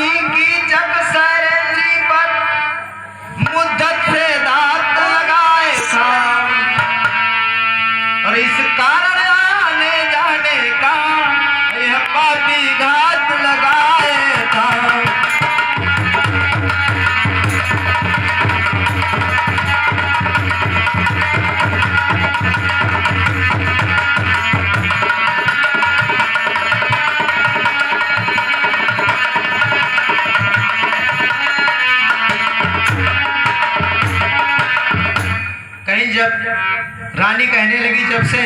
ही कीचक शैलेंद्री पर मुद्दत से दांत लगाए था, और इस कारण आने जाने का यह पापी घात लगाए था। कहीं जब रानी कहने लगी, जब से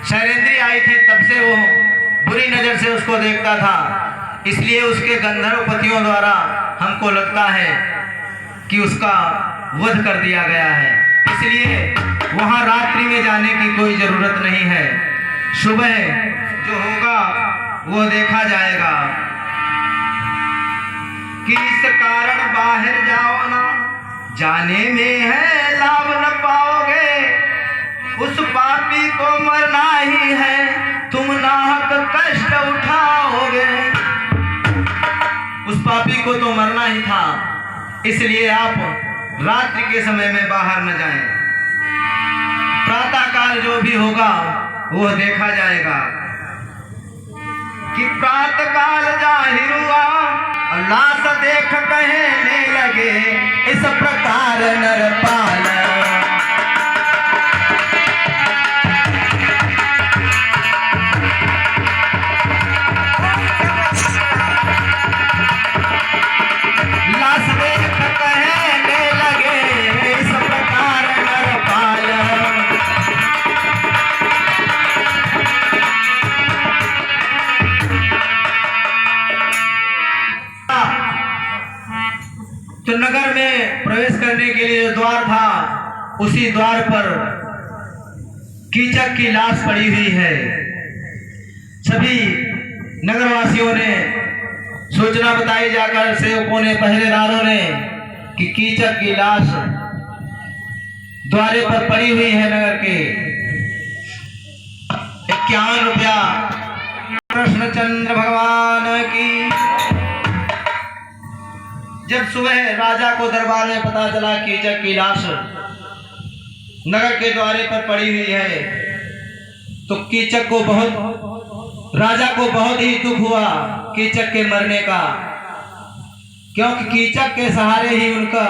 शैलेंद्री आई थी तब से वो बुरी नजर से उसको देखता था, इसलिए उसके गंधर्व पतियों द्वारा हमको लगता है कि उसका वध कर दिया गया है। इसलिए वहां रात्रि में जाने की कोई जरूरत नहीं है, सुबह जो होगा वो देखा जाएगा। कि इस कारण बाहर जाओ ना, जाने में है लाभ न पाओगे, उस पापी को मरना ही है, तुम नाहक कष्ट उठाओगे। उस पापी को तो मरना ही था, इसलिए आप रात्रि के समय में बाहर न जाएं। प्रातः काल जो भी होगा वो देखा जाएगा। कि प्रातः काल जाहिर हुआ, लाश देख कहने लगे, इस प्रकार नरपाल। लाश देख कहने लगे, इस प्रकार नरपाल। तो नगर में प्रवेश करने के लिए जो द्वार था, उसी द्वार पर कीचक की लाश पड़ी हुई है। सभी नगरवासियों ने सूचना बताई जाकर सेवकों ने, पहरेदारों ने, कि कीचक की लाश द्वारे पर पड़ी हुई है नगर के। 51 रुपया कृष्णचंद्र भगवान की। जब सुबह राजा को दरबार में पता चला कीचक की लाश नगर के द्वारे पर पड़ी हुई है, तो राजा को बहुत ही दुख हुआ कीचक के मरने का, क्योंकि कीचक के सहारे ही उनका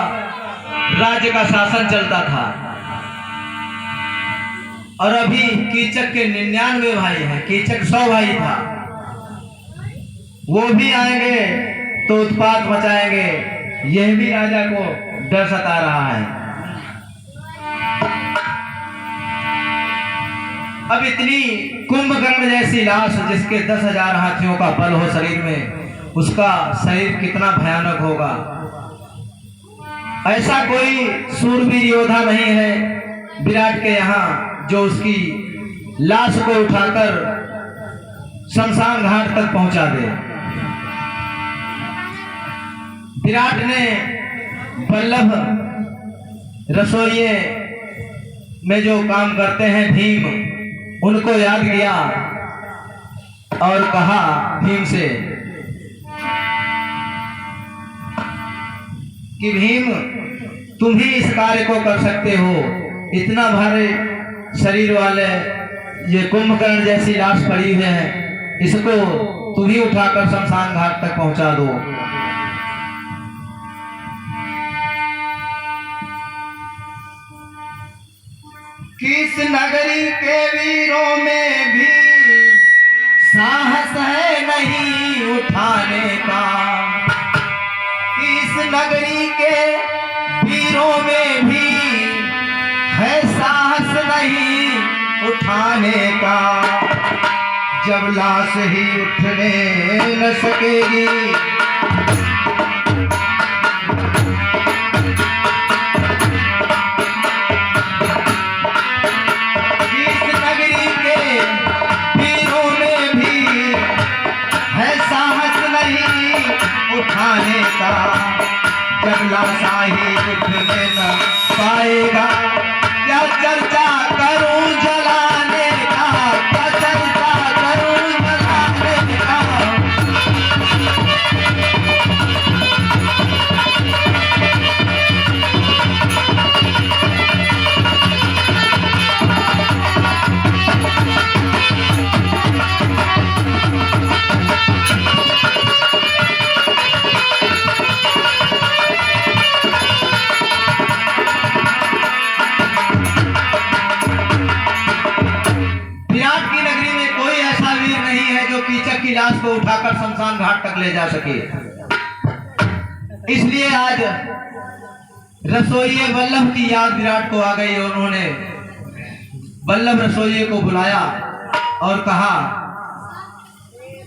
राज्य का शासन चलता था। और अभी कीचक के 99 भाई हैं, कीचक 100 भाई था। वो भी आएंगे तो उत्पात मचाएंगे, यह भी राजा को डर सता रहा है। अब इतनी कुंभकर्ण जैसी लाश, जिसके 10,000 हाथियों का बल हो शरीर में, उसका शरीर कितना भयानक होगा। ऐसा कोई सूरवीर योद्धा नहीं है विराट के यहाँ जो उसकी लाश को उठाकर शमशान घाट तक पहुंचा दे। विराट ने बल्लभ रसोइये में जो काम करते हैं भीम, उनको याद किया और कहा भीम से कि भीम, तुम ही इस कार्य को कर सकते हो। इतना भारी शरीर वाले ये कुंभकर्ण जैसी लाश पड़ी हुई है, इसको तुम ही उठाकर शमशान घाट तक पहुंचा दो। किस नगरी के वीरों में भी साहस है नहीं उठाने का, किस नगरी के वीरों में भी है साहस नहीं उठाने का। जब लाश ही उठने न सकेगी, उठाने का, जब लाशा ही उठने न पाएगा, क्या चर्चा करूं जलाने का, क्या चर्चा करूं जलाने का। जो कीचक की लाश को उठाकर शमशान घाट तक ले जा सके। इसलिए आज रसोइये वल्लभ की याद विराट को आ गई। उन्होंने वल्लभ रसोइये को बुलाया और कहा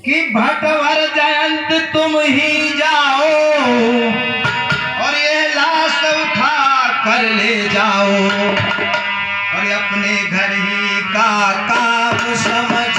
कि भटवर जयंत तुम ही जाओ और ये लाश उठा कर ले जाओ और अपने घर ही का काम समझ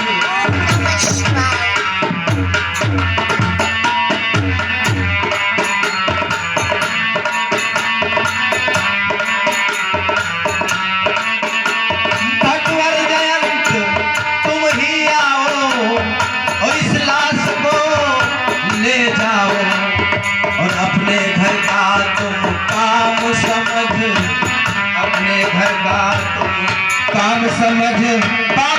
समझ